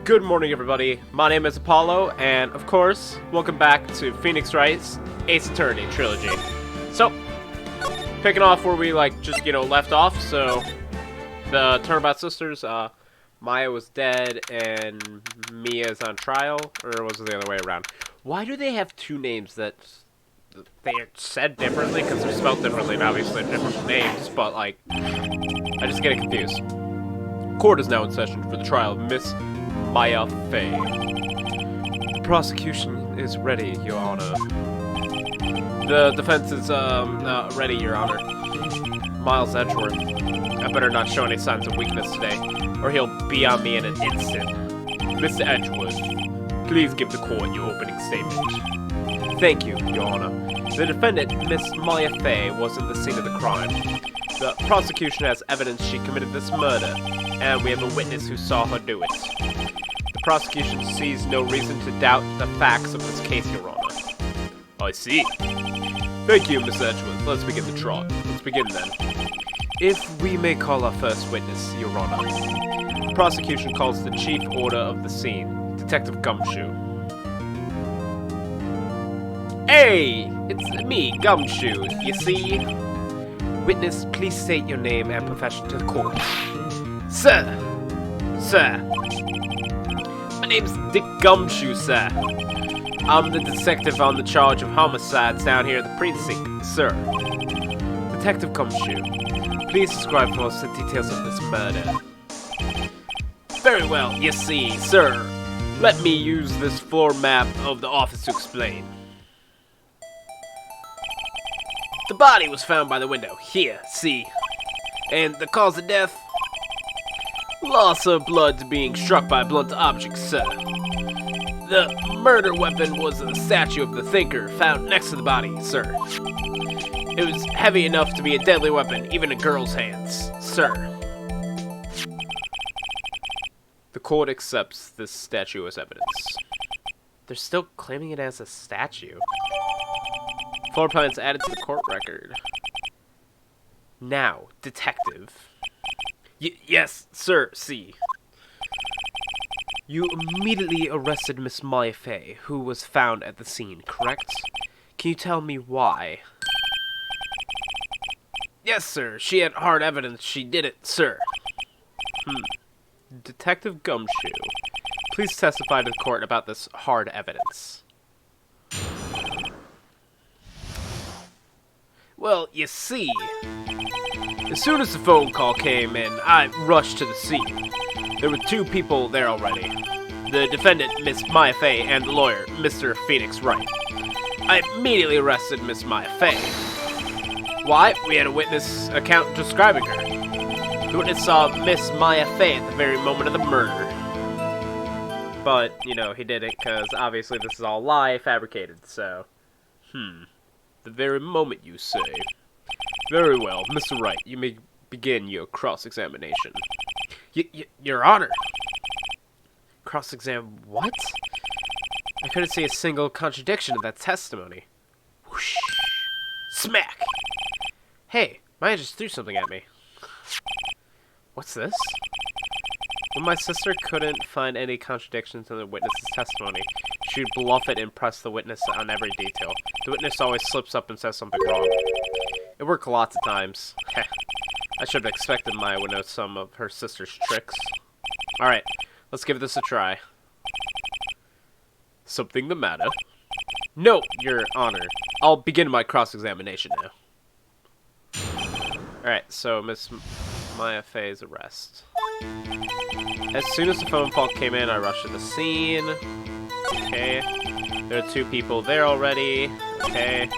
Good morning, everybody. My name is Apollo, and of course, welcome back to Phoenix Wright's Ace Attorney trilogy. So, picking off where we left off. So, the Turnabout sisters, Maya was dead and Mia's on trial, or was it the other way around? Why do they have two names that they are said differently? Because they're spelled differently, and obviously they're different names. But I just get confused. Court is now in session for the trial of Miss Maya Fey. The prosecution is ready, Your Honor. The defense is, ready, Your Honor. Miles Edgeworth. I better not show any signs of weakness today, or he'll be on me in an instant. Mr. Edgeworth, please give the court your opening statement. Thank you, Your Honor. The defendant, Miss Maya Fey, was at the scene of the crime. The prosecution has evidence she committed this murder, and we have a witness who saw her do it. The prosecution sees no reason to doubt the facts of this case, Your Honor. I see. Thank you, Miss Edgeworth. Let's begin the trial. Let's begin then. If we may call our first witness, Your Honor. The prosecution calls the chief order of the scene, Detective Gumshoe. Hey! It's me, Gumshoe, you see? Witness, please state your name and profession to the court. Sir! My name's Dick Gumshoe, sir. I'm the detective on the charge of homicides down here at the precinct, sir. Detective Gumshoe, please describe for us the details of this murder. Very well, you see, sir. Let me use this floor map of the office to explain. The body was found by the window. Here, see. And the cause of death? Loss of blood being struck by blunt objects, sir. The murder weapon was a statue of the Thinker found next to the body, sir. It was heavy enough to be a deadly weapon, even in girls' hands, sir. The court accepts this statue as evidence. They're still claiming it as a statue. Floor plans added to the court record. Now, detective. Yes, sir, see. You immediately arrested Miss Maya Fey, who was found at the scene, correct? Can you tell me why? Yes, sir. She had hard evidence she did it, sir. Detective Gumshoe, please testify to the court about this hard evidence. Well, you see, as soon as the phone call came in, I rushed to the scene. There were two people there already. The defendant, Miss Maya Fey, and the lawyer, Mr. Phoenix Wright. I immediately arrested Miss Maya Fey. Why? We had a witness account describing her. The witness saw Miss Maya Fey at the very moment of the murder. But, he didn't, because obviously this is all lie, fabricated, so... The very moment, you say. Very well, Mr. Wright, you may begin your cross-examination. Your Honor! Cross-exam what? I couldn't see a single contradiction in that testimony. Whoosh! Smack! Hey, Maya just threw something at me. What's this? When my sister couldn't find any contradictions in the witness's testimony, she would bluff it and press the witness on every detail. The witness always slips up and says something wrong. It worked lots of times. I should have expected Maya would know some of her sister's tricks. Alright, let's give this a try. Something the matter? No, Your Honor. I'll begin my cross-examination now. Alright, so Miss Maya Fey's arrest. As soon as the phone call came in, I rushed to the scene. Okay. There are two people there already. Okay.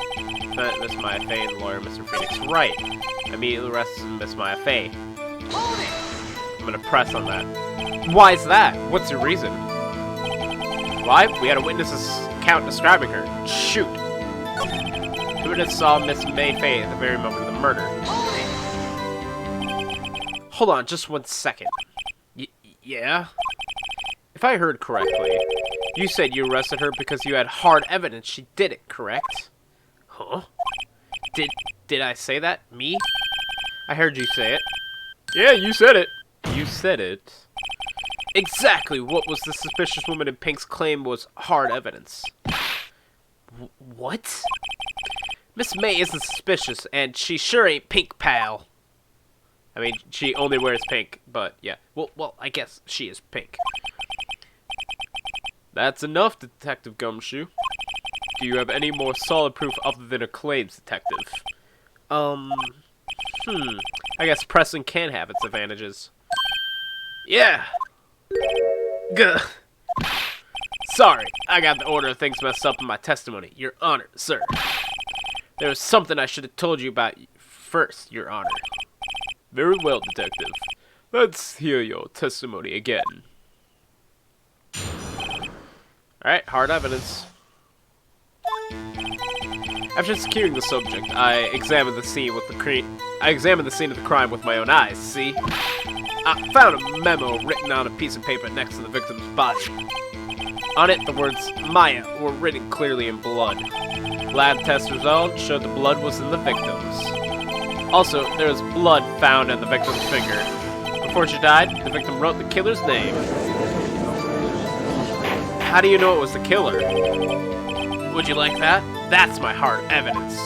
Miss Maya Fey and the lawyer, Mr. Phoenix Wright. I immediately arrested Miss Maya Fey. I'm gonna press on that. Why is that? What's your reason? Why? We had a witness's account describing her. Shoot. The witness saw Miss Maya Fey at the very moment of the murder. Hold on, just 1 second. Yeah? If I heard correctly, you said you arrested her because you had hard evidence she did it, correct? Huh? Did I say that? Me? I heard you say it. Yeah, you said it. You said it. Exactly what was the suspicious woman in pink's claim was hard evidence. What? Miss May isn't suspicious, and she sure ain't pink, pal. I mean, she only wears pink, but yeah. Well, I guess she is pink. That's enough, Detective Gumshoe. Do you have any more solid proof other than her claims, Detective? I guess pressing can have its advantages. Yeah. Gah. Sorry, I got the order of things messed up in my testimony, Your Honor, sir. There was something I should have told you about first, Your Honor. Very well, Detective. Let's hear your testimony again. Alright, hard evidence. After securing the subject, I examined the scene of the crime with my own eyes, see? I found a memo written on a piece of paper next to the victim's body. On it, the words Maya were written clearly in blood. Lab test results showed the blood was in the victim's. Also, there was blood found on the victim's finger. Before she died, the victim wrote the killer's name. How do you know it was the killer? Would you like that? That's my hard evidence.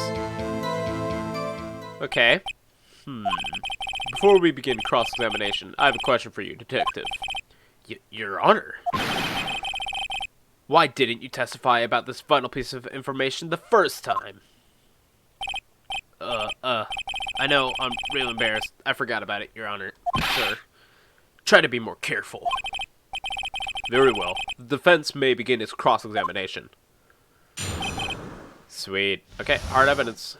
Okay. Before we begin cross-examination, I have a question for you, Detective. Your Honor. Why didn't you testify about this vital piece of information the first time? I know, I'm real embarrassed. I forgot about it, Your Honor. Sir, try to be more careful. Very well. The defense may begin its cross-examination. Sweet. Okay, hard evidence.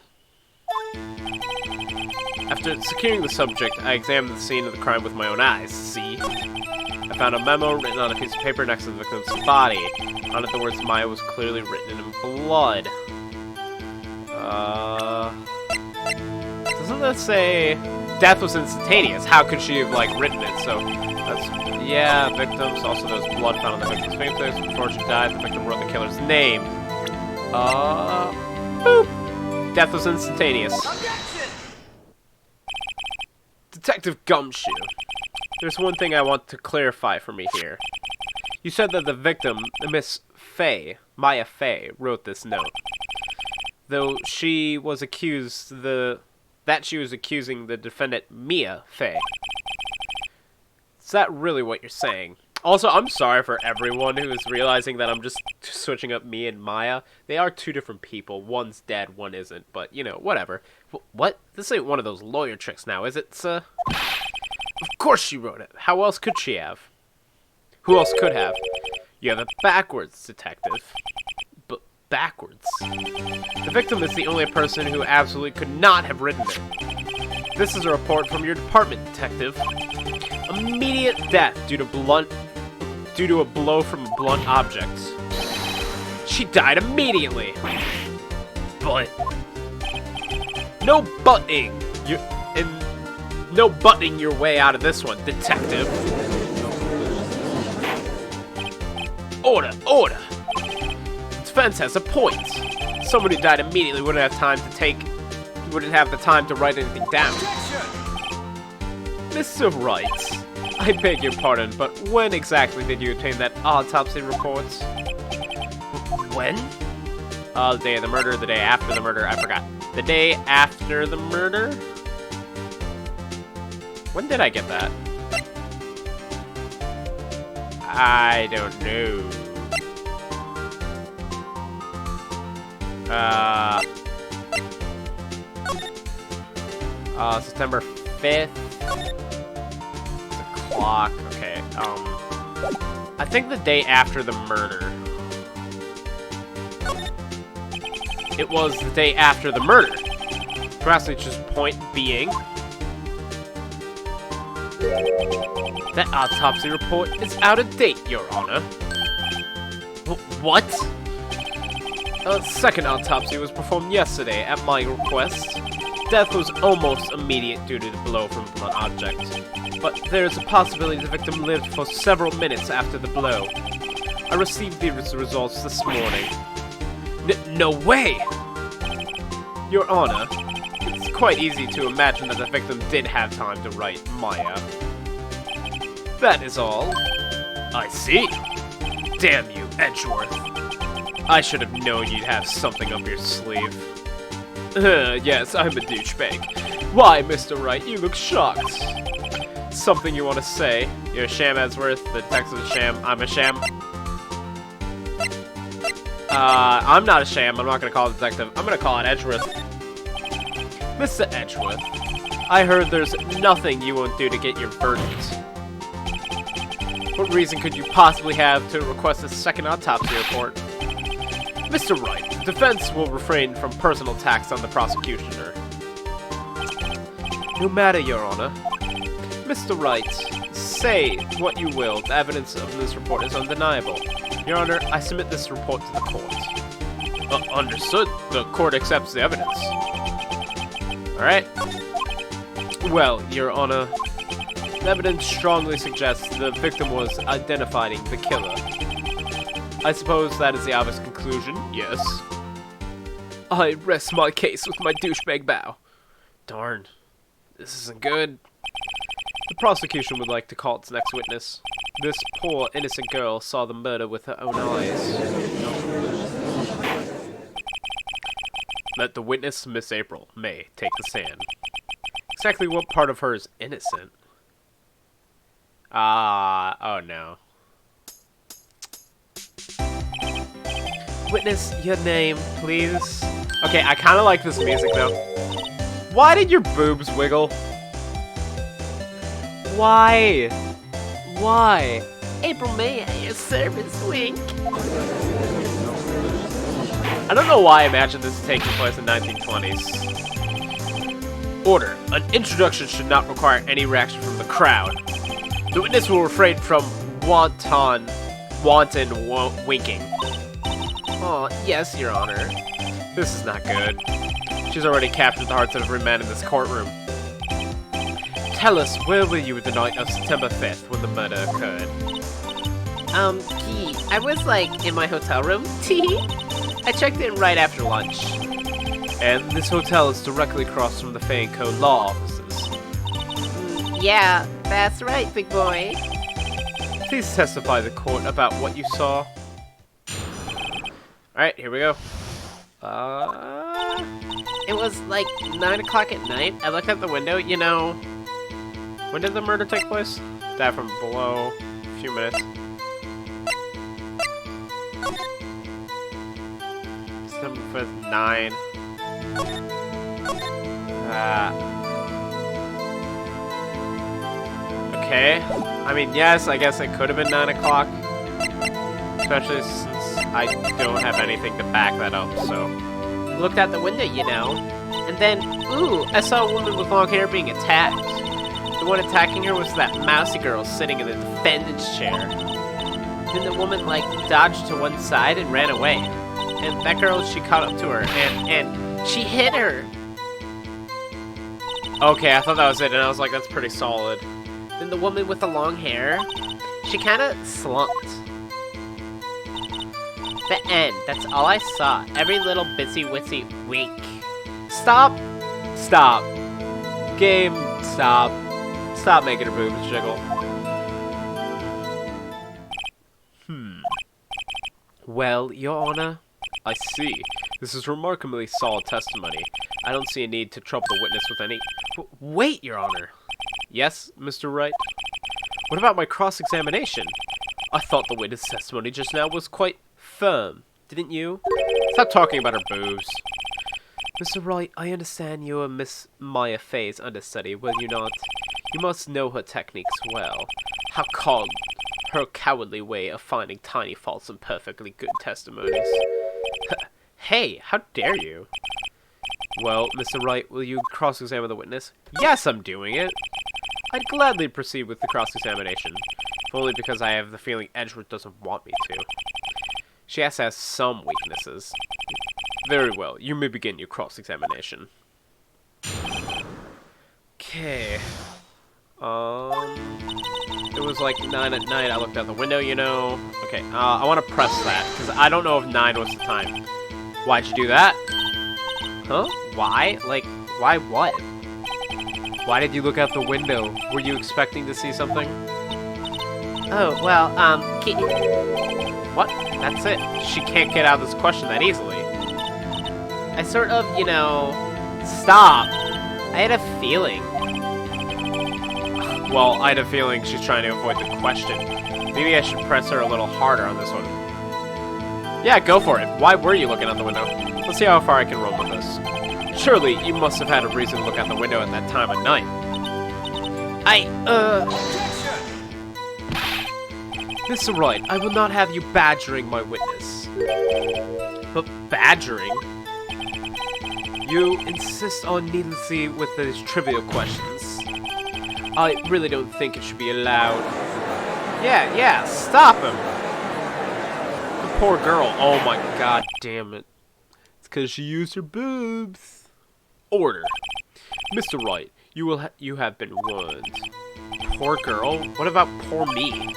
After securing the subject, I examined the scene of the crime with my own eyes, see? I found a memo written on a piece of paper next to the victim's body. On it, the words Maya was clearly written in blood. Doesn't that say death was instantaneous? How could she have, like, written it? So, that's, yeah, victims. Also, there was blood found on the victim's fingers. Before she died, the victim wrote the killer's name. Boop. Death was instantaneous. Detective Gumshoe, there's one thing I want to clarify for me here. You said that the victim, Miss Fay, Maya Fay, wrote this note. Though she was accusing the defendant Mia Fay. Is that really what you're saying? Also, I'm sorry for everyone who is realizing that I'm just switching up me and Maya. They are two different people. One's dead, one isn't. But, you know, whatever. What? This ain't one of those lawyer tricks now, is it, sir? Of course she wrote it. How else could she have? Who else could have? You have it backwards, Detective. But backwards. The victim is the only person who absolutely could not have written it. This is a report from your department, Detective. Immediate death due to a blow from a blunt object. She died immediately. But no butting. No butting your way out of this one, Detective. Order, order. The defense has a point. Someone who died immediately wouldn't have the time to write anything down. Mr. Wright, I beg your pardon, but when exactly did you obtain that autopsy report? When? The day of the murder, the day after the murder, I forgot. The day after the murder? When did I get that? I don't know. September 5th? The clock, okay, I think the day after the murder. It was the day after the murder. Perhaps it's just point being that autopsy report is out of date, Your Honor. What? A second autopsy was performed yesterday at my request. Death was almost immediate due to the blow from a blunt object, but there is a possibility the victim lived for several minutes after the blow. I received these results this morning. No way! Your Honor, it's quite easy to imagine that the victim did have time to write Maya. That is all. I see. Damn you, Edgeworth. I should have known you'd have something up your sleeve. Yes, I'm a douchebag. Why, Mr. Wright, you look shocked. Something you want to say? You're a sham, Edgeworth. The text is a sham. I'm a sham. I'm not a sham. I'm not going to call it detective. I'm going to call it Edgeworth. Mr. Edgeworth, I heard there's nothing you won't do to get your verdict. What reason could you possibly have to request a second autopsy report? Mr. Wright, the defense will refrain from personal attacks on the prosecutioner. No matter, Your Honor. Mr. Wright, say what you will. The evidence of this report is undeniable. Your Honor, I submit this report to the court. Understood. The court accepts the evidence. Alright. Well, Your Honor, the evidence strongly suggests the victim was identifying the killer. I suppose that is the obvious conclusion, yes. I rest my case with my douchebag bow. Darn. This isn't good. The prosecution would like to call its next witness. This poor, innocent girl saw the murder with her own eyes. Let the witness, Miss April, May, take the stand. Exactly what part of her is innocent? Oh no. Witness, your name, please. Okay, I kind of like this music, though. Why did your boobs wiggle? Why? Why? April May at your service, wink. I don't know why I imagine this is taking place in 1920s. Order. An introduction should not require any reaction from the crowd. The witness will refrain from wanton winking. Oh, yes, Your Honor. This is not good. She's already captured the hearts of every man in this courtroom. Tell us, where were you the night of September 5th when the murder occurred? I was, like, in my hotel room. I checked in right after lunch. And this hotel is directly across from the Fay & Co. law offices. Yeah, that's right, big boy. Please testify to the court about what you saw. Alright, here we go. It was like 9 o'clock at night. I looked out the window, you know. When did the murder take place? That from below. A few minutes. 7th, 9. Okay. I mean, yes, I guess it could have been 9 o'clock. Especially since I don't have anything to back that up, so. Looked out the window, you know. And then, ooh, I saw a woman with long hair being attacked. The one attacking her was that mousy girl sitting in the defendant's chair. Then the woman, like, dodged to one side and ran away. And that girl, she caught up to her, and she hit her. Okay, I thought that was it, and I was like, that's pretty solid. Then the woman with the long hair, she kind of slumped. The end. That's all I saw. Every little bitsy-witsy wink. Stop. Stop. Game, stop. Stop making her boobs jiggle. Well, Your Honor, I see. This is remarkably solid testimony. I don't see a need to trouble the witness with any... Wait, Your Honor. Yes, Mr. Wright? What about my cross-examination? I thought the witness' testimony just now was quite firm, didn't you? Stop talking about her boobs. Mr. Wright, I understand you are Miss Maya Fay's understudy, will you not? You must know her techniques well. How called her cowardly way of finding tiny faults in perfectly good testimonies. Hey, how dare you? Well, Mr. Wright, will you cross-examine the witness? Yes, I'm doing it. I'd gladly proceed with the cross-examination, if only because I have the feeling Edgeworth doesn't want me to. She has some weaknesses. Very well, you may begin your cross-examination. Okay. It was like 9 at night. I looked out the window, you know. Okay, I want to press that, because I don't know if 9 was the time. Why'd you do that? Huh? Why? Like, why what? Why did you look out the window? Were you expecting to see something? Oh, well, What? That's it. She can't get out of this question that easily. I sort of, Stop! I had a feeling. Well, I had a feeling she's trying to avoid the question. Maybe I should press her a little harder on this one. Yeah, go for it. Why were you looking out the window? Let's see how far I can roll with this. Surely, you must have had a reason to look out the window at that time of night. Mr. Wright, I will not have you badgering my witness. But badgering? You insist on needlessly with these trivial questions. I really don't think it should be allowed. Yeah, stop him! The poor girl, oh my god damn it. It's because she used her boobs. Order. Mr. Wright, you have been warned. Poor girl? What about poor me?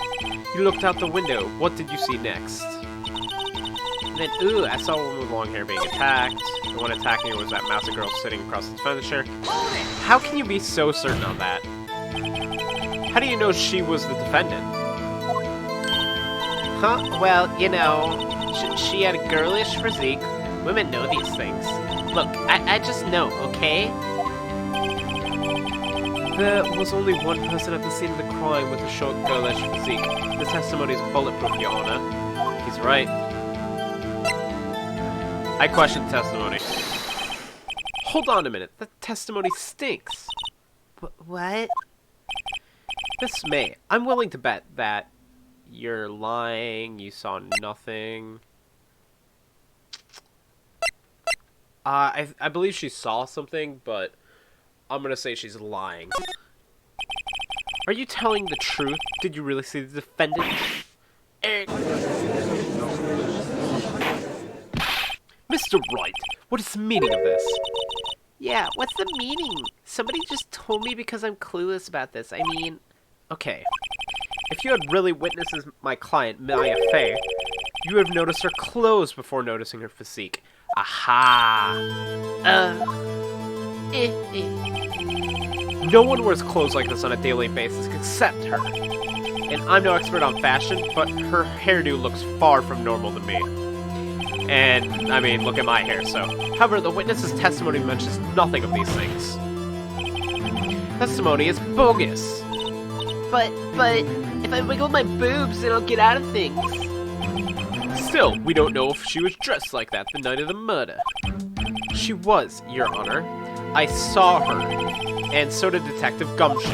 You looked out the window. What did you see next? And then, I saw a woman with long hair being attacked. The one attacking her was that mousy girl sitting across the furniture. How can you be so certain on that? How do you know she was the defendant? Huh? Well, she had a girlish physique. Women know these things. Look, I just know, okay? There was only one person at the scene of the crime with a short, girlish physique. The testimony is bulletproof, Your Honor. He's right. I question the testimony. Hold on a minute. The testimony stinks. What? Miss May, I'm willing to bet that you're lying, you saw nothing. I believe she saw something, but I'm gonna say she's lying. Are you telling the truth? Did you really see the defendant? Mr. Wright, what is the meaning of this? Yeah, what's the meaning? Somebody just told me because I'm clueless about this. I mean... Okay. If you had really witnessed my client, Maya Fey, you would have noticed her clothes before noticing her physique. Aha! No one wears clothes like this on a daily basis except her. And I'm no expert on fashion, but her hairdo looks far from normal to me. And, I mean, look at my hair, so. However, the witness's testimony mentions nothing of these things. Testimony is bogus. But, if I wiggle my boobs, then I'll get out of things. Still, we don't know if she was dressed like that the night of the murder. She was, Your Honor. I saw her, and so did Detective Gumshoe.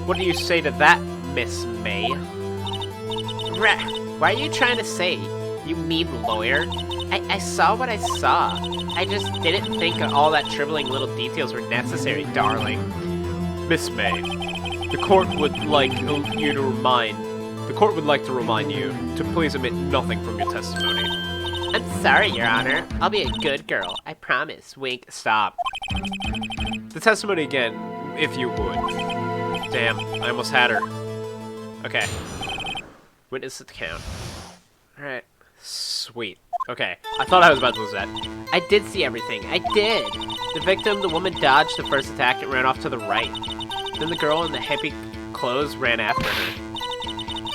What do you say to that, Miss May? What are you trying to say, you mean lawyer? I saw what I saw. I just didn't think all that trivial little details were necessary, darling. Miss May, the court would like to remind you to please omit nothing from your testimony. I'm sorry, Your Honor. I'll be a good girl. I promise. Wink. Stop. The testimony again, if you would. Damn, I almost had her. Okay. Witness at the count. Alright. Sweet. Okay. I thought I was about to lose that. I did see everything. I did. The victim, the woman, dodged the first attack and ran off to the right. Then the girl in the hippie clothes ran after her.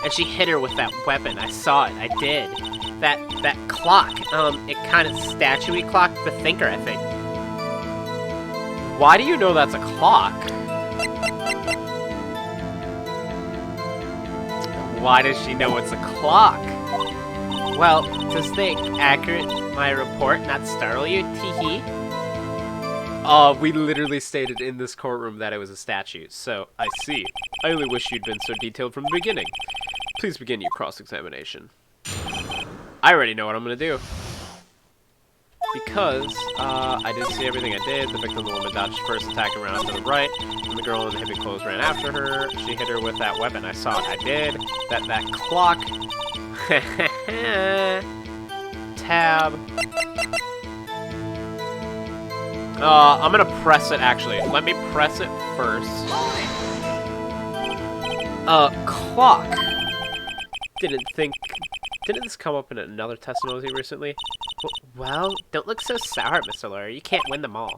And she hit her with that weapon. I saw it. I did. That clock. It kind of statue-y clocked the thinker, I think. Why do you know that's a clock? Why does she know it's a clock? Well, does the accurate my report not startle you? Tee-hee. We literally stated in this courtroom that it was a statue, so I see. I only wish you'd been so detailed from the beginning. Please begin your cross-examination. I already know what I'm gonna do. Because, I did see everything I did. The victim, the woman, dodged the first attack and ran off to the right. And the girl in the hippie clothes ran after her. She hit her with that weapon. I saw it. I did. That clock. Tab. I'm gonna press it, actually. Let me press it first. Clock. Didn't this come up in another testimony recently? Well, don't look so sour, Mr. Lawyer. You can't win them all.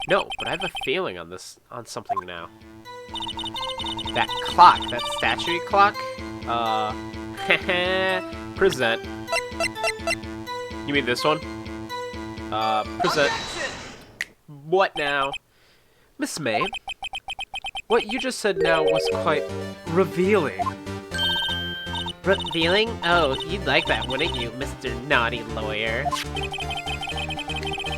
No, but I have a feeling on something now. That clock, that statue clock? Present. You mean this one? Present. What now? Miss May, what you just said now was quite revealing. Revealing? Oh, you'd like that, wouldn't you, Mr. Naughty Lawyer?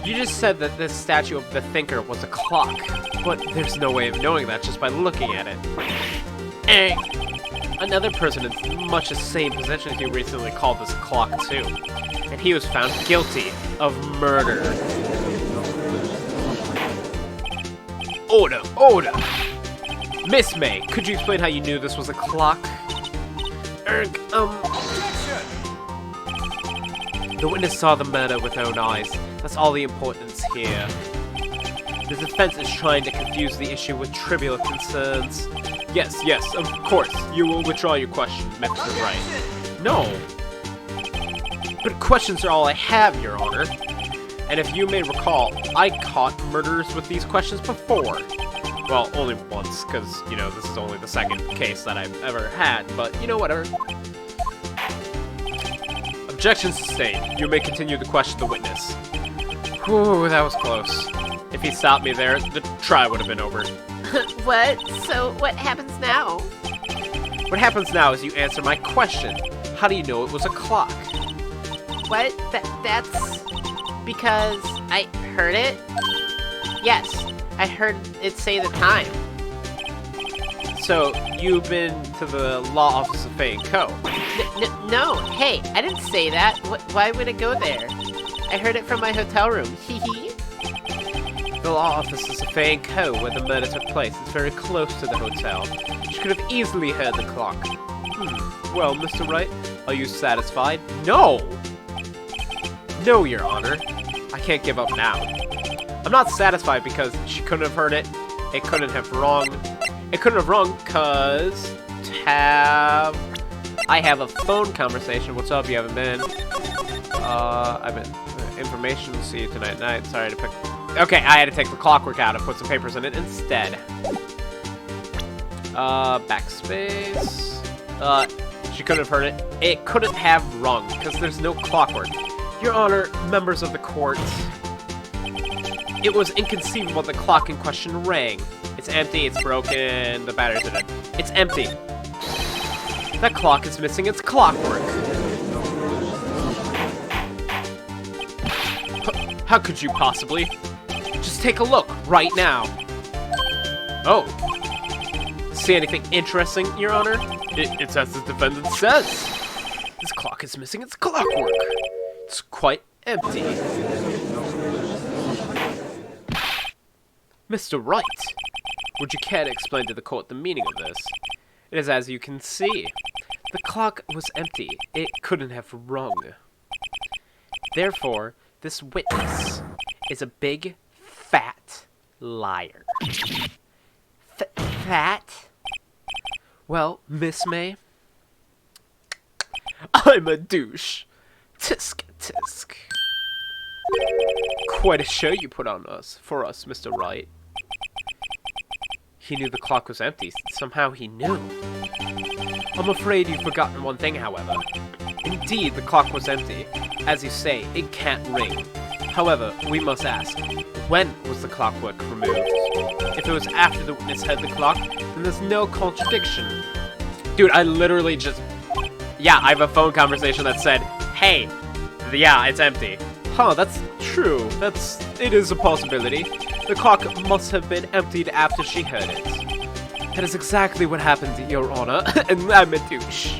You just said that this statue of the Thinker was a clock, but there's no way of knowing that just by looking at it. Another person in much the same position as you recently called this a clock too, and he was found guilty of murder. Order, order! Miss May, could you explain how you knew this was a clock? Objection! The witness saw the murder with her own eyes. That's all the importance here. The defense is trying to confuse the issue with trivial concerns. Yes, yes, of course. You will withdraw your question, Mr. Wright. No. But questions are all I have, Your Honor. And if you may recall, I caught murderers with these questions before. Well, only once, because, you know, this is only the second case that I've ever had, but, you know, whatever. Objection sustained. You may continue to question the witness. Whew, that was close. If he stopped me there, the trial would have been over. What? So, what happens now? What happens now is you answer my question. How do you know it was a clock? What? That's... because I heard it? Yes, I heard it say the time. So, you've been to the law office of Fay & Co. No, hey, I didn't say that. Why would I go there? I heard it from my hotel room. Hee hee. The law offices of Fay & Co. where the murder took place is very close to the hotel. She could have easily heard the clock. Well, Mr. Wright, are you satisfied? No! No, Your Honor. I can't give up now. I'm not satisfied because she couldn't have heard it. It couldn't have wrong. It couldn't have wrong because... I have a phone conversation. What's up? You haven't been? I've been... information. See you tonight night. Sorry to pick... Okay, I had to take the clockwork out and put some papers in it instead. Backspace. She couldn't have heard it. It couldn't have rung, because there's no clockwork. Your Honor, members of the court, it was inconceivable the clock in question rang. It's empty, it's broken, the batteries are dead. It's empty. That clock is missing its clockwork. How could you possibly? Just take a look, right now. Oh. See anything interesting, Your Honor? It's as the defendant says. This clock is missing its clockwork. It's quite empty. Mr. Wright, would you care to explain to the court the meaning of this? It is as you can see. The clock was empty. It couldn't have rung. Therefore, this witness is a big, fat liar. Fat? Well, Miss May, I'm a douche. Tisk, tisk. Quite a show you put on for us, Mr. Wright. He knew the clock was empty. Somehow he knew. I'm afraid you've forgotten one thing, however. Indeed, the clock was empty. As you say, it can't ring. However, we must ask, when was the clockwork removed? If it was after the witness heard the clock, then there's no contradiction. Dude, I literally just... Yeah, I have a phone conversation that said, hey, yeah, it's empty. Huh, that's true. It is a possibility. The clock must have been emptied after she heard it. That is exactly what happened, Your Honor, and I'm a douche.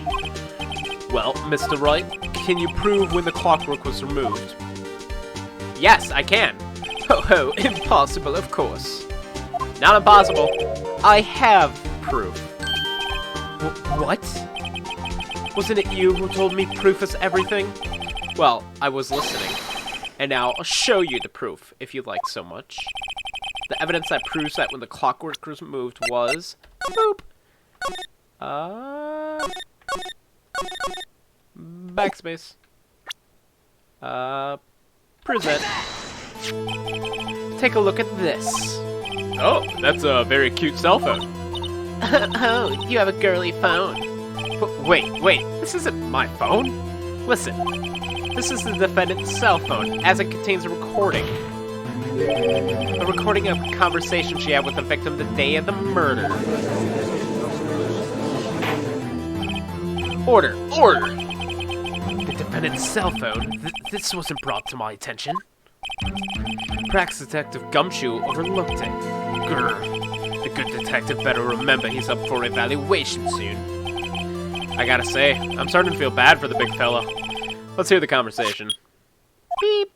Well, Mr. Wright, can you prove when the clockwork was removed? Yes, I can. Ho ho, impossible, of course. Not impossible. I have proof. What? Wasn't it you who told me proof is everything? Well, I was listening. And now I'll show you the proof, if you'd like so much. The evidence that proves that when the clockwork was removed was... Boop! Backspace. Present. Take a look at this. Oh, that's a very cute cell phone. Oh, you have a girly phone. Wait, this isn't my phone? Listen, this is the defendant's cell phone, as it contains a recording. A recording of a conversation she had with the victim the day of the murder. Order! The defendant's cell phone? This wasn't brought to my attention. Perhaps Detective Gumshoe overlooked it. Grr. The good detective better remember he's up for evaluation soon. I gotta say, I'm starting to feel bad for the big fella. Let's hear the conversation. Beep.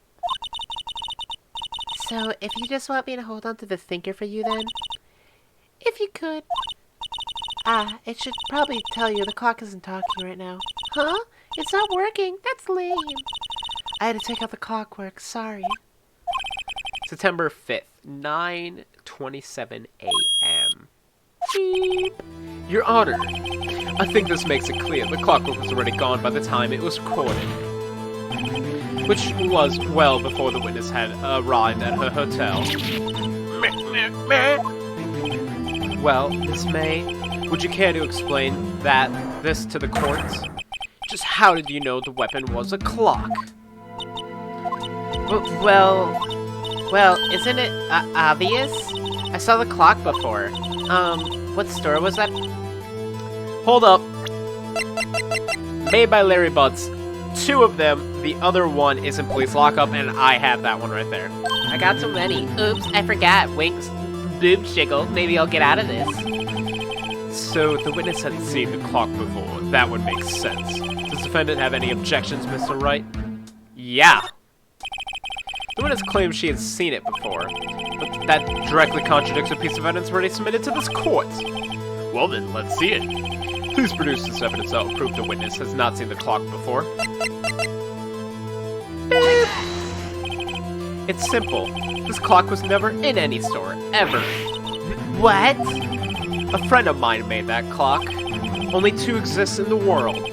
So, if you just want me to hold on to the thinker for you then? If you could. It should probably tell you the clock isn't talking right now. Huh? It's not working? That's lame. I had to take out the clockwork, sorry. September 5th, 9:27 a.m. Beep. Your Honor, I think this makes it clear the clockwork was already gone by the time it was recorded. Which was well before the witness had arrived at her hotel. Well, Miss May, would you care to explain this to the courts? Just how did you know the weapon was a clock? Well, isn't it obvious? I saw the clock before. What store was that? Hold up. Made by Larry Butts. 2 of them, the other one is in police lockup, and I have that one right there. I got so many. Oops, I forgot. Winks, boob jiggle. Maybe I'll get out of this. So, the witness hadn't seen the clock before. That would make sense. Does the defendant have any objections, Mr. Wright? Yeah. The witness claims she has seen it before, but that directly contradicts a piece of evidence already submitted to this court. Well then, let's see it. Please produce this evidence that will prove the witness has not seen the clock before. Beep. It's simple. This clock was never in any store, ever. What? A friend of mine made that clock. Only 2 exist in the world.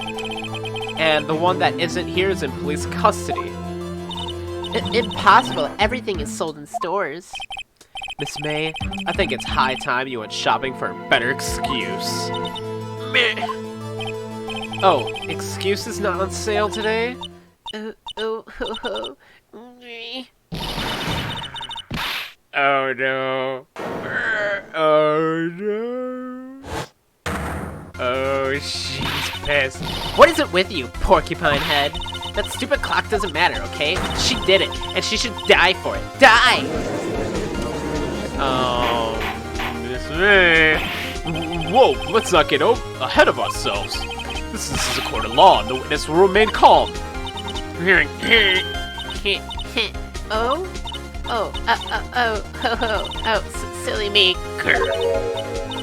And the one that isn't here is in police custody. Impossible. Everything is sold in stores. Miss May, I think it's high time you went shopping for a better excuse. Meh. Oh, excuse is not on sale today? Oh no. Oh no. Oh, she's pissed. What is it with you, porcupine head? That stupid clock doesn't matter, okay? She did it, and she should die for it. Die! Oh, Miss May. Whoa, let's not get ahead of ourselves. This is a court of law, and the witness will remain calm. Silly me.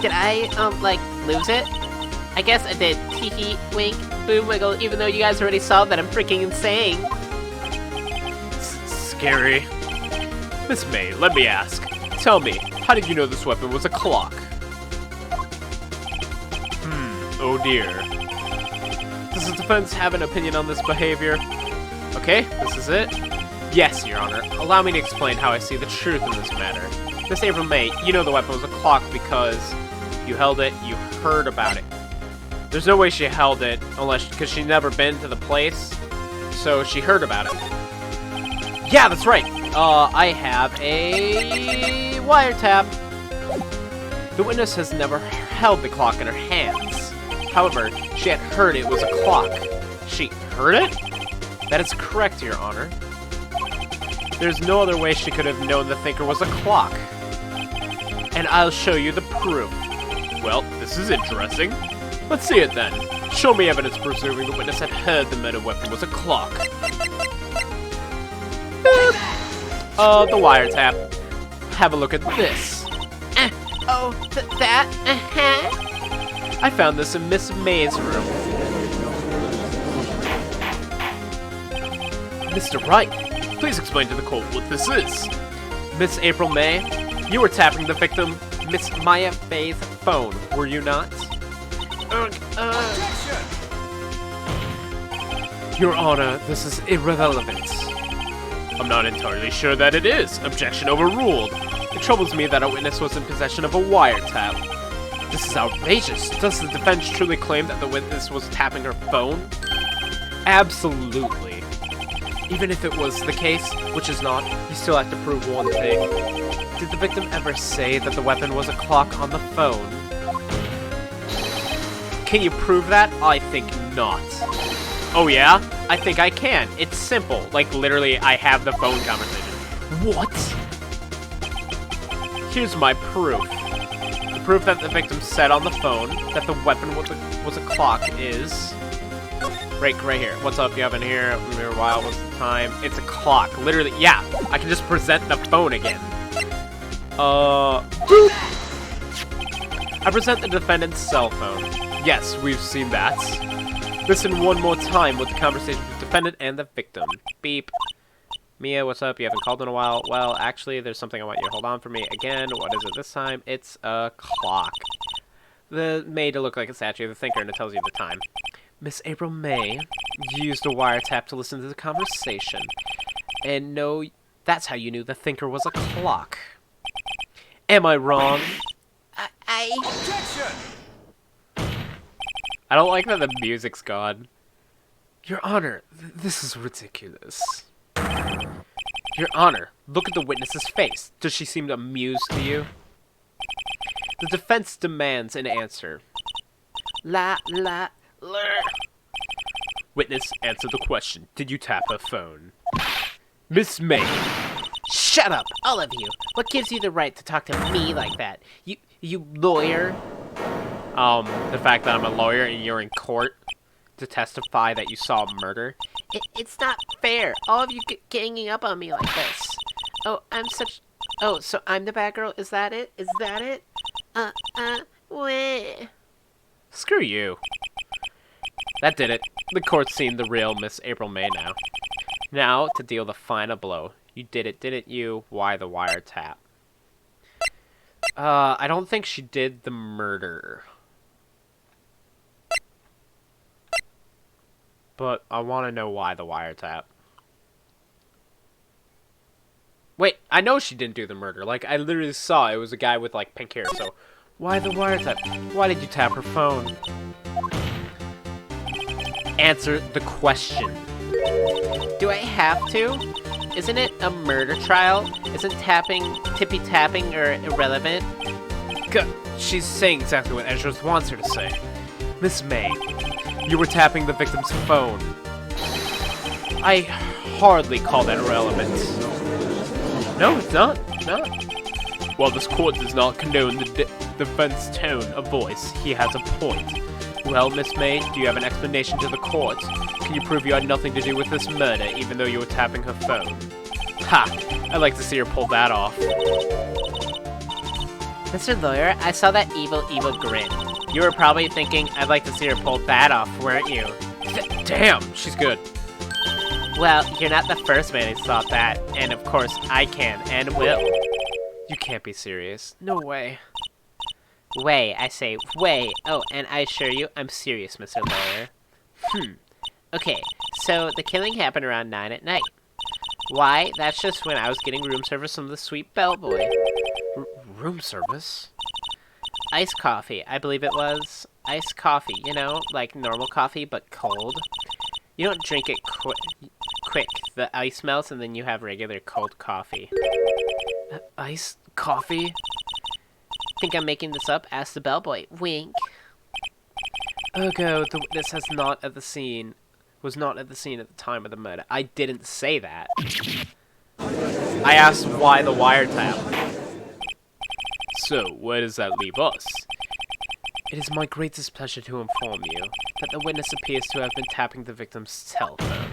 Did I, lose it? I guess I did. Tee wink, boom, wiggle, even though you guys already saw that I'm freaking insane. Scary. Miss May, let me ask. Tell me, how did you know this weapon was a clock? Oh dear. Does the defense have an opinion on this behavior? Okay, this is it. Yes, Your Honor. Allow me to explain how I see the truth in this matter. Miss April May, you know the weapon was a clock because you held it, you heard about it. There's no way she held it because she'd never been to the place, so she heard about it. Yeah, that's right. I have a wiretap. The witness has never held the clock in her hands. However, she had heard it was a clock. She heard it? That is correct, Your Honor. There's no other way she could have known the thinker was a clock. And I'll show you the proof. Well, this is interesting. Let's see it then. Show me evidence proving the witness had heard the murder weapon was a clock. The wiretap. Have a look at this. That? I found this in Miss May's room. Mr. Wright, please explain to the court what this is. Miss April May, you were tapping the victim, Miss Maya Faye's phone, were you not? Your Honor, this is irrelevant. I'm not entirely sure that it is. Objection overruled. It troubles me that a witness was in possession of a wiretap. This is outrageous. Does the defense truly claim that the witness was tapping her phone? Absolutely. Even if it was the case, which is not, you still have to prove one thing. Did the victim ever say that the weapon was a clock on the phone? Can you prove that? I think not. Oh yeah? I think I can. It's simple. Like, literally, I have the phone conversation. What? Here's my proof. The proof that the victim said on the phone that the weapon was a clock is... right here. What's up? You have in here? A while. What's the time? It's a clock. Literally, yeah. I can just present the phone again. I present the defendant's cell phone. Yes, we've seen that. Listen one more time with the conversation with the defendant and the victim. Beep. Mia, what's up? You haven't called in a while. Well, actually, there's something I want you to hold on for me. Again, what is it this time? It's a clock. Made to look like a statue of the thinker, and it tells you the time. Miss April May used a wiretap to listen to the conversation. And no, that's how you knew the thinker was a clock. Am I wrong? Objection! I don't like that the music's gone. Your Honor, this is ridiculous. Your Honor, look at the witness's face. Does she seem amused to you? The defense demands an answer. Witness, answer the question. Did you tap her phone? Miss May. Shut up, all of you. What gives you the right to talk to me like that? You lawyer? The fact that I'm a lawyer and you're in court to testify that you saw a murder. It's not fair. All of you ganging up on me like this. Oh, so I'm the bad girl? Is that it? Is that it? Wait. Screw you. That did it. The court's seen the real Miss April May now. Now, to deal the final blow. You did it, didn't you? Why the wiretap? I don't think she did the murder. But I want to know why the wiretap. Wait, I know she didn't do the murder. Like, I literally saw it was a guy with, like, pink hair, so... Why the wiretap? Why did you tap her phone? Answer the question. Do I have to? Isn't it a murder trial? Isn't tippy-tapping irrelevant? She's saying exactly what Ezra wants her to say. Miss May, you were tapping the victim's phone. I hardly call that irrelevant. No, it's not. It's not. Well, this court does not condone the defense tone of voice. He has a point. Well, Miss May, do you have an explanation to the court? Can you prove you had nothing to do with this murder, even though you were tapping her phone? Ha! I'd like to see her pull that off. Mr. Lawyer, I saw that evil grin. You were probably thinking, I'd like to see her pull that off, weren't you? Damn, she's good. Well, you're not the first man who's thought that, and of course, I can, and will. You can't be serious. No way. Way, I say, way. Oh, and I assure you, I'm serious, Mr. Lawyer. Okay, so the killing happened around 9 at night. Why? That's just when I was getting room service from the sweet bellboy. Room service? Iced coffee, I believe it was. Iced coffee, you know, like normal coffee, but cold. You don't drink it quick. The ice melts, and then you have regular cold coffee. Iced coffee? Think I'm making this up? Ask the bellboy. Wink. Ergo, the witness was not at the scene at the time of the murder. I didn't say that. I asked why the wiretap. So, where does that leave us? It is my greatest pleasure to inform you that the witness appears to have been tapping the victim's cell phone.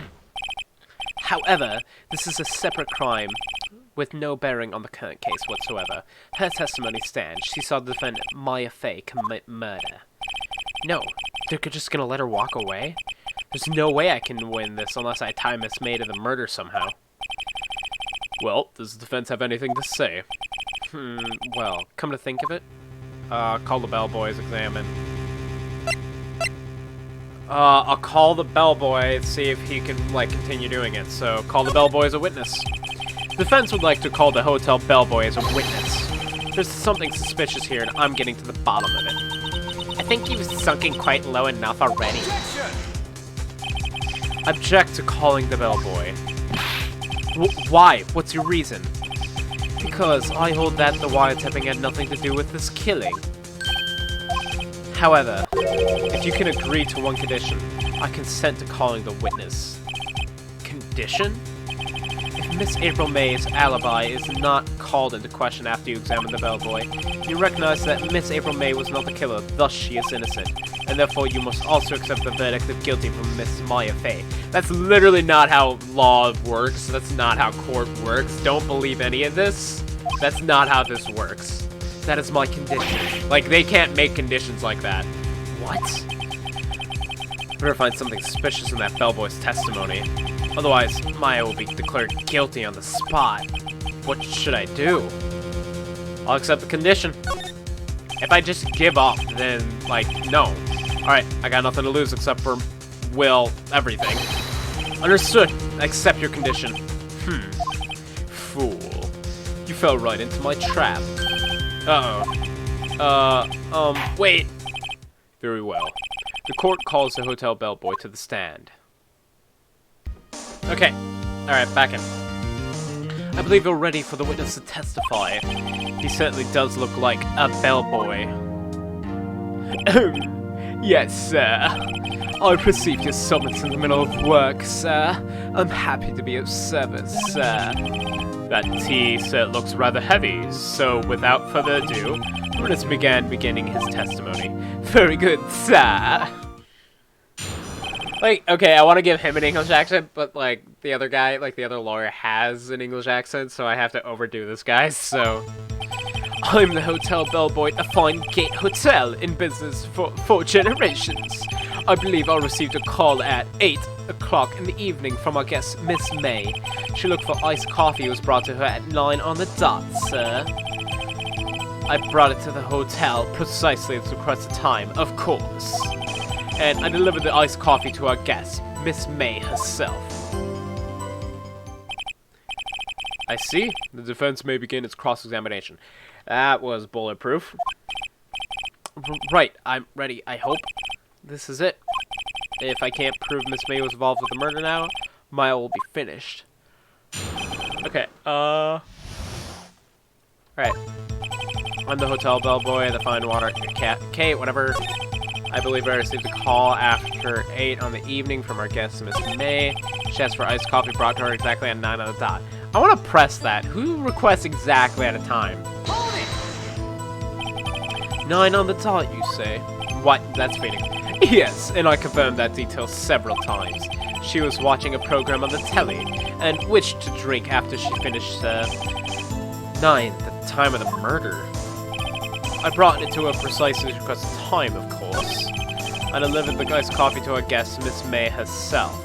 However, this is a separate crime with no bearing on the current case whatsoever. Her testimony stands. She saw the defendant, Maya Fey, commit murder. No, they're just gonna let her walk away? There's no way I can win this unless I tie Miss May to the murder somehow. Well, does the defense have anything to say? Well, come to think of it, call the bellboys, examine. I'll call the bellboy and see if he can, like, continue doing it. So, call the bellboy as a witness. Defense would like to call the hotel bellboy as a witness. There's something suspicious here, and I'm getting to the bottom of it. I think you've sunk in quite low enough already. Object to calling the bellboy. Why? What's your reason? Because I hold that the wiretapping had nothing to do with this killing. However, if you can agree to one condition, I consent to calling the witness. Condition? If Miss April May's alibi is not called into question after you examine the bellboy, you recognize that Miss April May was not the killer, thus she is innocent, and therefore you must also accept the verdict of guilty from Miss Maya Fey. That's literally not how law works. That's not how court works. Don't believe any of this. That's not how this works. That is my condition. Like, they can't make conditions like that. What? Better find something suspicious in that bellboy's testimony. Otherwise, Maya will be declared guilty on the spot. What should I do? I'll accept the condition. If I just give up, then, like, no. Alright, I got nothing to lose except for, will, everything. Understood. I accept your condition. Fool. You fell right into my trap. Wait. Very well. The court calls the hotel bellboy to the stand. Okay. Alright, back in. I believe you're ready for the witness to testify. He certainly does look like a bellboy. Yes, sir. I received your summons in the middle of work, sir. I'm happy to be of service, sir. That tea, sir, looks rather heavy, so without further ado, the witness beginning his testimony. Very good, sir. Like, okay, I want to give him an English accent, but, like, the other guy, like, the other lawyer has an English accent, so I have to overdo this guy, so... I'm the hotel bellboy at a fine gate hotel in business for 4 generations. I believe I received a call at 8 o'clock in the evening from our guest, Miss May. She looked for iced coffee was brought to her at 9 on the dot, sir. I brought it to the hotel precisely at the requested time, of course. And I delivered the iced coffee to our guest, Miss May herself. I see. The defense may begin its cross-examination. That was bulletproof. Right, I'm ready, I hope. This is it. If I can't prove Miss May was involved with the murder now, Maya will be finished. Okay, Alright. I'm the hotel bellboy, the fine water cat, Kate, whatever. I believe I received a call after 8 on the evening from our guest, Miss May. She asked for iced coffee brought to her exactly at 9 on the dot. I want to press that. Who requests exactly at a time? 9 on the dot, you say? What? That's fading. Yes, and I confirmed that detail several times. She was watching a program on the telly, and wished to drink after she finished, 9, the time of the murder. I brought it to her precisely requested time, of course. I delivered the iced coffee to our guest, Miss May herself.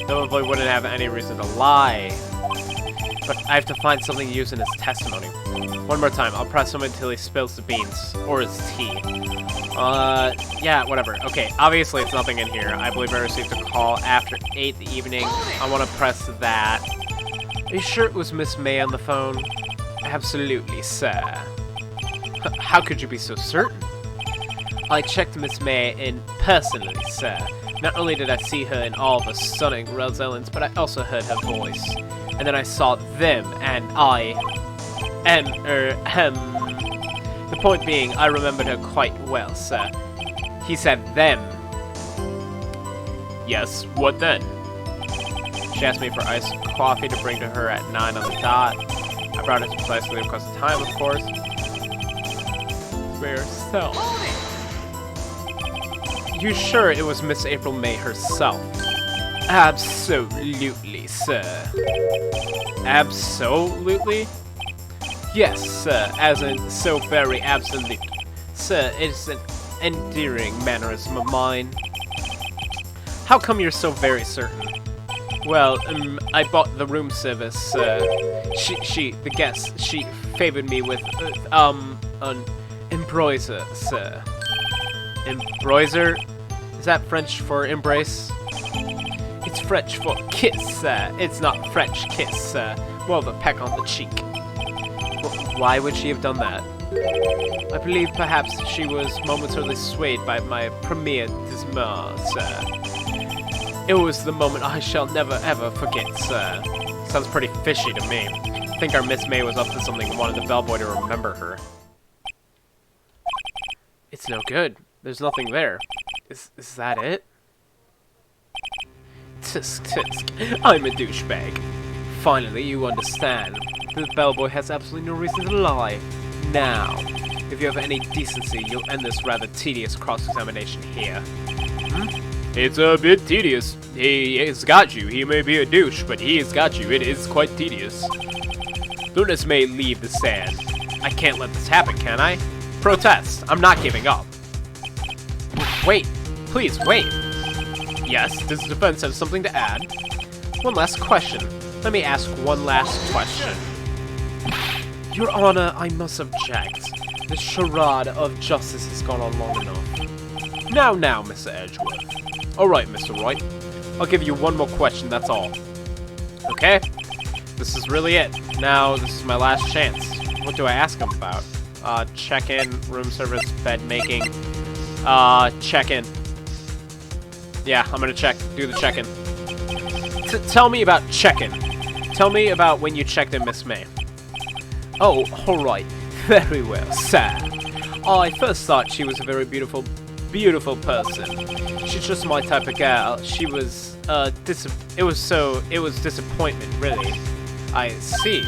Probably wouldn't have any reason to lie. But I have to find something to use in his testimony. One more time, I'll press him until he spills the beans. Or his tea. Yeah, whatever. Okay, obviously it's nothing in here. I believe I received a call after 8 the evening. I want to press that. Are you sure it was Miss May on the phone? Absolutely, sir. How could you be so certain? I checked Miss May in personally, sir. Not only did I see her in all the stunning resemblance, but I also heard her voice. And then I saw them, and the point being, I remembered her quite well, sir. He said them. Yes, what then? She asked me for iced coffee to bring to her at 9 on the dot. I brought it to precisely the requested time, of course. For yourself. You sure it was Miss April May herself? Absolutely, sir. Absolutely? Yes, sir, as in so very absolute. Sir, it's an endearing mannerism of mine. How come you're so very certain? Well, I bought the room service, the guest, she favored me with, an embroiser, sir. Embroiser? Is that French for embrace? It's French for kiss, sir. It's not French kiss, sir. More of a peck on the cheek. Why would she have done that? I believe perhaps she was momentarily swayed by my premier dismay, sir. It was the moment I shall never ever forget, sir. Sounds pretty fishy to me. I think our Miss May was up to something and wanted the bellboy to remember her. It's no good. There's nothing there. Is that it? Tisk tisk. I'm a douchebag. Finally, you understand. The bellboy has absolutely no reason to lie. Now, if you have any decency, you'll end this rather tedious cross-examination here. It's a bit tedious. He has got you. He may be a douche, but he has got you. It is quite tedious. Lunas may leave the stand. I can't let this happen, can I? Protest. I'm not giving up. Wait. Please, wait. Yes, does the defense have something to add? One last question. Let me ask one last question. Your Honor, I must object. This charade of justice has gone on long enough. Now, Mr. Edgeworth. Alright, Mr. Wright. I'll give you one more question, that's all. Okay? This is really it. Now, this is my last chance. What do I ask him about? Check-in, room service, bed making. Check-in. Yeah, I'm gonna do the check-in. Tell me about check-in. Tell me about when you checked in Miss May. Oh, alright. Very well, sir. I first thought she was a very beautiful person. She's just my type of girl. She was, it was disappointment, really. I see.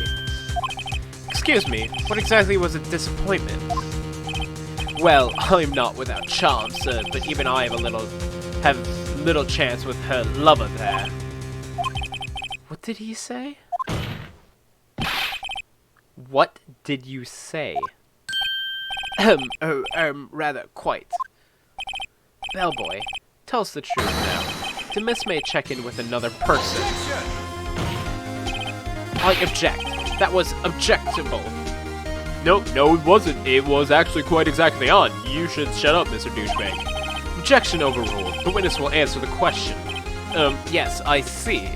Excuse me, what exactly was a disappointment? Well, I'm not without charm, sir, but even I have little chance with her lover there. What did he say? What did you say? Rather, quite. Bellboy, tell us the truth now. Did Miss May check in with another person? I object. That was objectable. Nope, no it wasn't. It was actually quite exactly on. You should shut up, Mr. Douchebag. Objection overruled. The witness will answer the question. Yes, I see.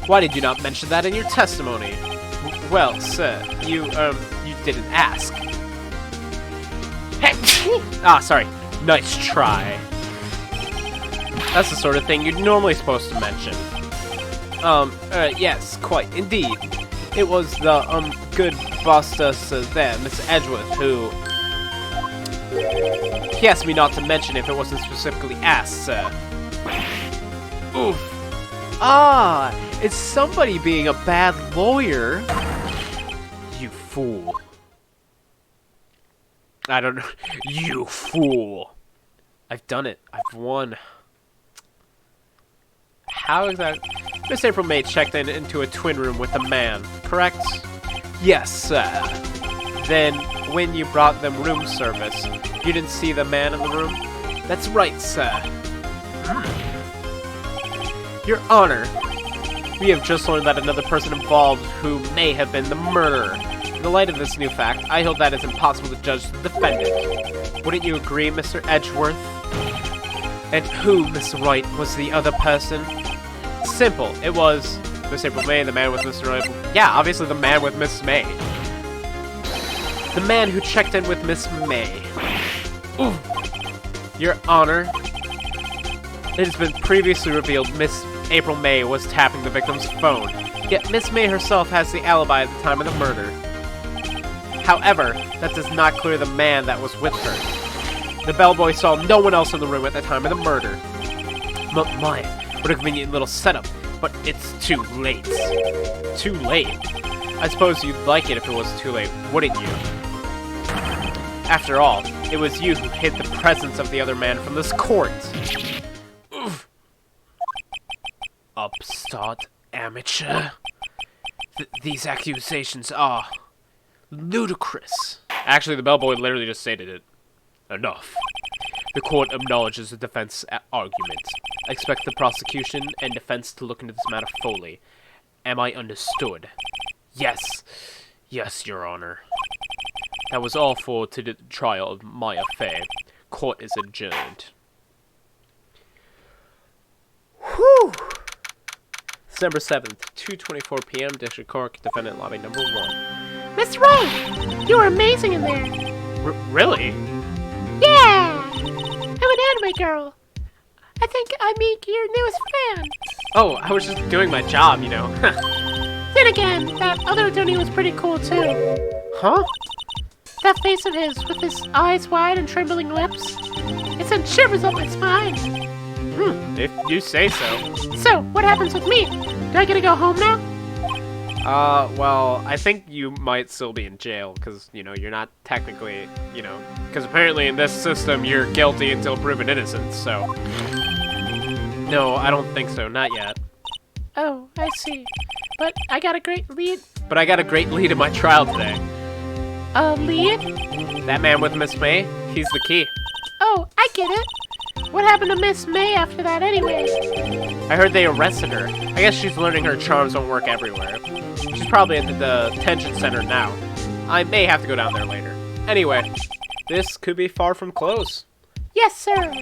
Why did you not mention that in your testimony? Well, sir, you didn't ask. Hey! Sorry. Nice try. That's the sort of thing you're normally supposed to mention. Yes, quite, indeed. It was the, good buster, sir, there, Mr. Edgeworth, who... He asked me not to mention if it wasn't specifically asked, sir. Oof. Ah, it's somebody being a bad lawyer. You fool. I don't know. You fool. I've done it. I've won. How is that? Miss April May checked into a twin room with a man, correct? Yes, sir. Then, when you brought them room service, you didn't see the man in the room? That's right, sir. Your Honor, we have just learned that another person involved who may have been the murderer. In the light of this new fact, I hold that it's impossible to judge the defendant. Wouldn't you agree, Mr. Edgeworth? And who, Mr. Wright, was the other person? Simple. It was Miss April May, the man with Mr. Wright. Yeah, obviously the man with Miss May. The man who checked in with Miss May. Ooh. Your Honor, it has been previously revealed Miss April May was tapping the victim's phone, yet Miss May herself has the alibi at the time of the murder. However, that does not clear the man that was with her. The bellboy saw no one else in the room at the time of the murder. My, what a convenient little setup, but it's too late. Too late? I suppose you'd like it if it was too late, wouldn't you? After all, it was you who hid the presence of the other man from this court. Oof. Upstart amateur. These accusations are ludicrous. Actually, the bellboy literally just stated it. Enough. The court acknowledges the defense argument. I expect the prosecution and defense to look into this matter fully. Am I understood? Yes. Yes, Your Honor. That was all for the trial of my affair. Court is adjourned. Whew! December 7th, 2:24 p.m., District Court, Defendant Lobby number 1. Miss Wright, you were amazing in there. Really? Yeah! I'm an anime girl. I think I'm your newest fan. Oh, I was just doing my job, you know. Then again, that other Tony was pretty cool too. Huh? That face of his, with his eyes wide and trembling lips, it sent shivers up my spine. If you say so. So, what happens with me? Do I get to go home now? Well, I think you might still be in jail, because, you know, you're not technically, you know, because apparently in this system you're guilty until proven innocent, so. No, I don't think so, not yet. Oh, I see. But I got a great lead. But I got a great lead in my trial today. A lead? That man with Miss May, he's the key. Oh, I get it. What happened to Miss May after that anyway? I heard they arrested her. I guess she's learning her charms don't work everywhere. She's probably at the detention center now. I may have to go down there later. Anyway, this could be far from close. Yes, sir.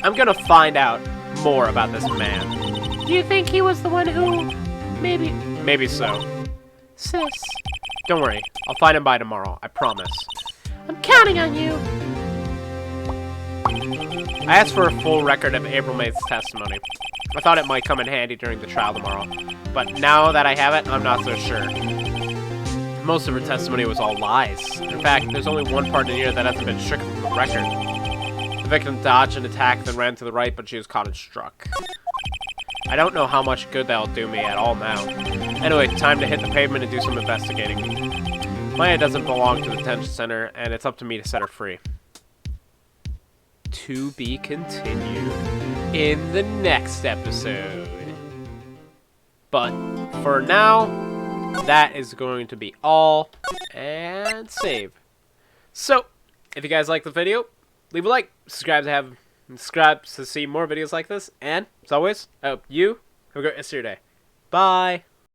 I'm gonna find out more about this man. Do you think he was the one who... Maybe so. Sis. Don't worry, I'll find him by tomorrow, I promise. I'm counting on you. I asked for a full record of April May's testimony. I thought it might come in handy during the trial tomorrow, but now that I have it, I'm not so sure. Most of her testimony was all lies. In fact, there's only one part in here that hasn't been stricken from the record. The victim dodged an attack, then ran to the right, but she was caught and struck. I don't know how much good that'll do me at all now. Anyway, time to hit the pavement and do some investigating. Maya doesn't belong to the detention center, and it's up to me to set her free. To be continued in the next episode. But for now, that is going to be all, and save. So, if you guys like the video, leave a like, subscribe to see more videos like this, and as always, I hope you have a great rest of your day. Bye.